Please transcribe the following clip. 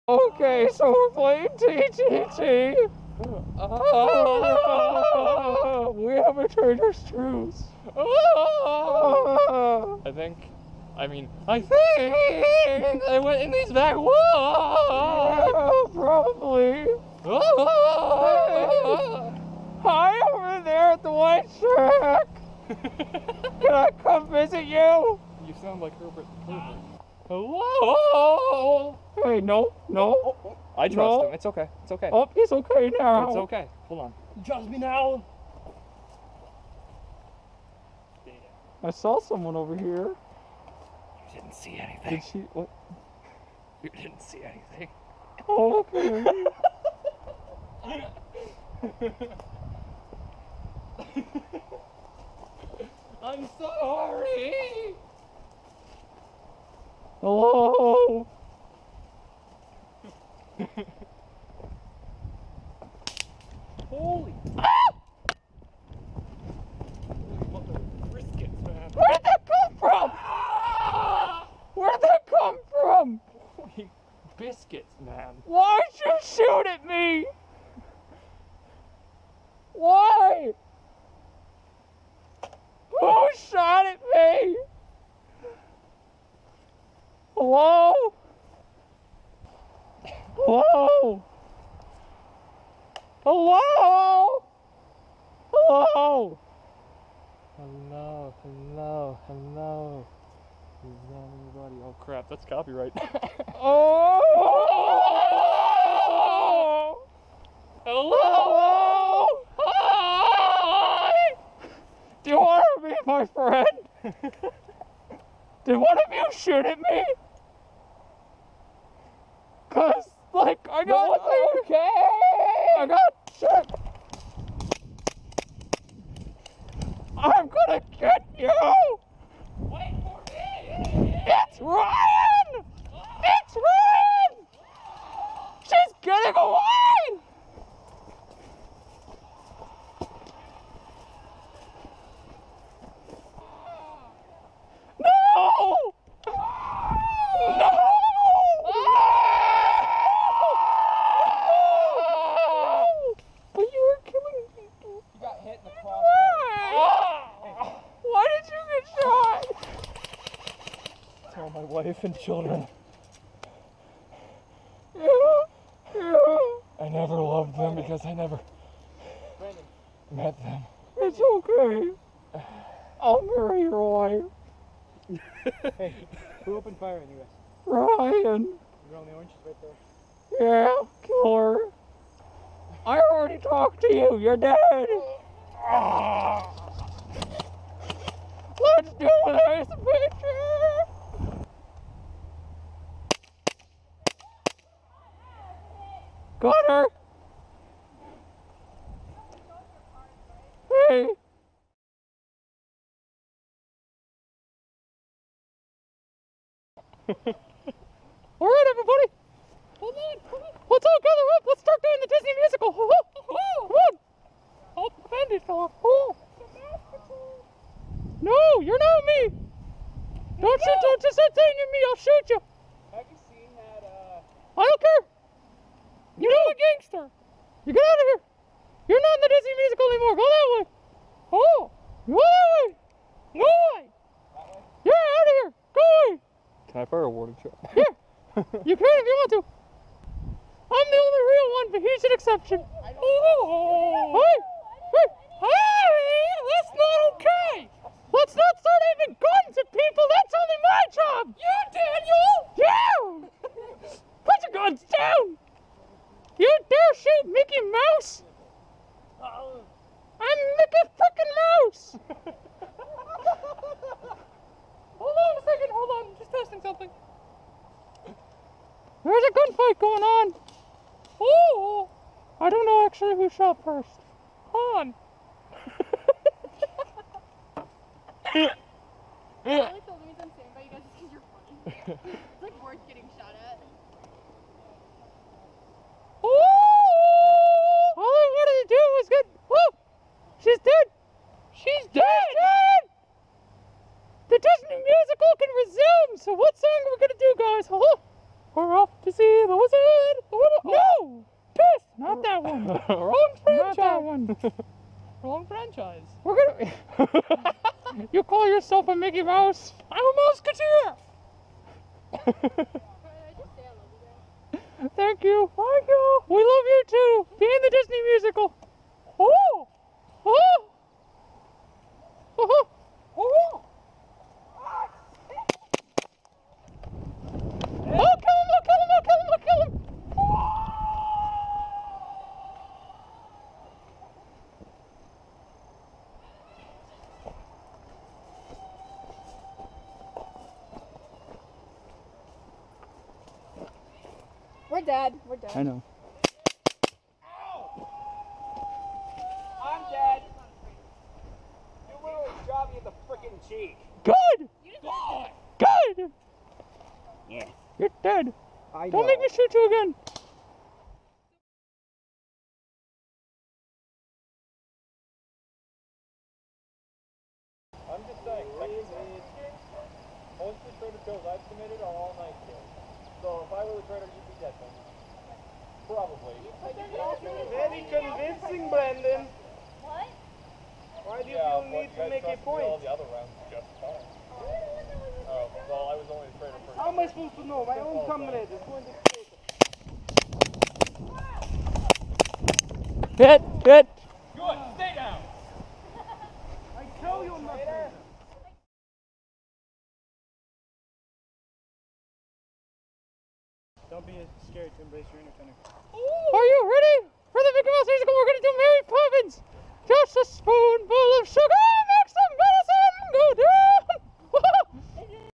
Okay, so we're playing TTT. We have a Trader's Truce. I think I went in these back walls. Yeah, probably. Hi, over there at the White Shack. Can I come visit you? You sound like Herbert the Clover. Hello? Hey, no. I trust him. It's okay. It's okay. Oh, he's okay now. It's okay. Hold on. You trust me now? I saw someone over here. You didn't see anything. Did she? What? You didn't see anything. Oh, okay. I'm sorry. Hello? Holy. Briskets, man. Where'd that come from? Where'd that come from? Holy biscuits, man. Why'd you shoot at me? Why? Who shot at me? Hello? Hello? Hello? Hello? Hello. Is that anybody? Oh crap, that's copyright. Oh! Hello? Hi! Do you want to be my friend? Did one of you shoot at me? Cause, like, I got okay. I got shit. I'm gonna get you. Wait for me! It's Ryan! It's Ryan! She's getting away! No! No! But you were killing people. You got hit in the crossbones. Why did you get shot? Tell my wife and children Yeah. I never loved them because I never Brandon. met them. It's okay. I'll marry your wife. Hey, who opened fire on you guys? Ryan. You're on the oranges right there. Yeah, kill her. I already talked to you. You're dead. Let's do this picture. Got her. Hey. All right, everybody. Hold on. Let's all gather up. Let's start doing the Disney musical. Come on. Oh, the bandit fell off. Oh. No, you're not me. Don't shoot. Don't just say anything to me. I'll shoot you. Have you seen that, I don't care. You're a gangster. You get out of here. You're not in the Disney musical anymore. Go that way. Oh, go that way. Go away. that way? Yeah, out of here. Go away. Can I fire a warning shot? Here. You can if you want to. I'm the only real one, but he's an exception. Oh. Hey. Hey. Hey, that's not okay. Let's not start aiming guns at people. That's only my job. You, Daniel. You. Put your guns down. You dare shoot Mickey Mouse? I'm Mickey frickin' Mouse. Hold on a second. Hold on. I'm just testing something. There's a gunfight going on. Oh. I don't know actually who shot first. Han. I like the only reason I'm saying about you guys is because you're funny. It's like worth getting shot at. Oh! All I wanted to do was get. Oh! She's dead! She's dead! The Disney musical can resume! So, what song are we gonna do, guys? We're off to see the wizard! that one. Wrong Not that franchise. one. Wrong franchise. We're gonna. You call yourself a Mickey Mouse? I'm a Musketeer. I just say I love you guys. Thank you. Thank you. We love you too. Be in the Disney musical. Oh. Oh. Oh. Oh. Oh, kill him! Oh, kill him! Oh, kill him! Oh, kill him! We're dead. We're dead. I know. I'm dead. You literally shot me in the freaking cheek. Good. God. Good. Yeah. You're dead. I Don't make me shoot you again. I'm just saying, technically, most of the trader kills I've committed are all night kills. So if I were the trader, you'd be dead then. Probably. Very convincing, Brandon. What? Why do you Yeah, feel but need you to guys make a trusted me all point? the other rounds just fine. Oh, well, I was only a trader for... How am I supposed to know? My own comrade is going to kill me. Hit. Hit. Good, stay down! I tell you not to. Don't be scared to embrace your inner tenor. Are you ready for the Mickey Mouse musical? We're gonna do Mary Poppins. Just a spoonful of sugar.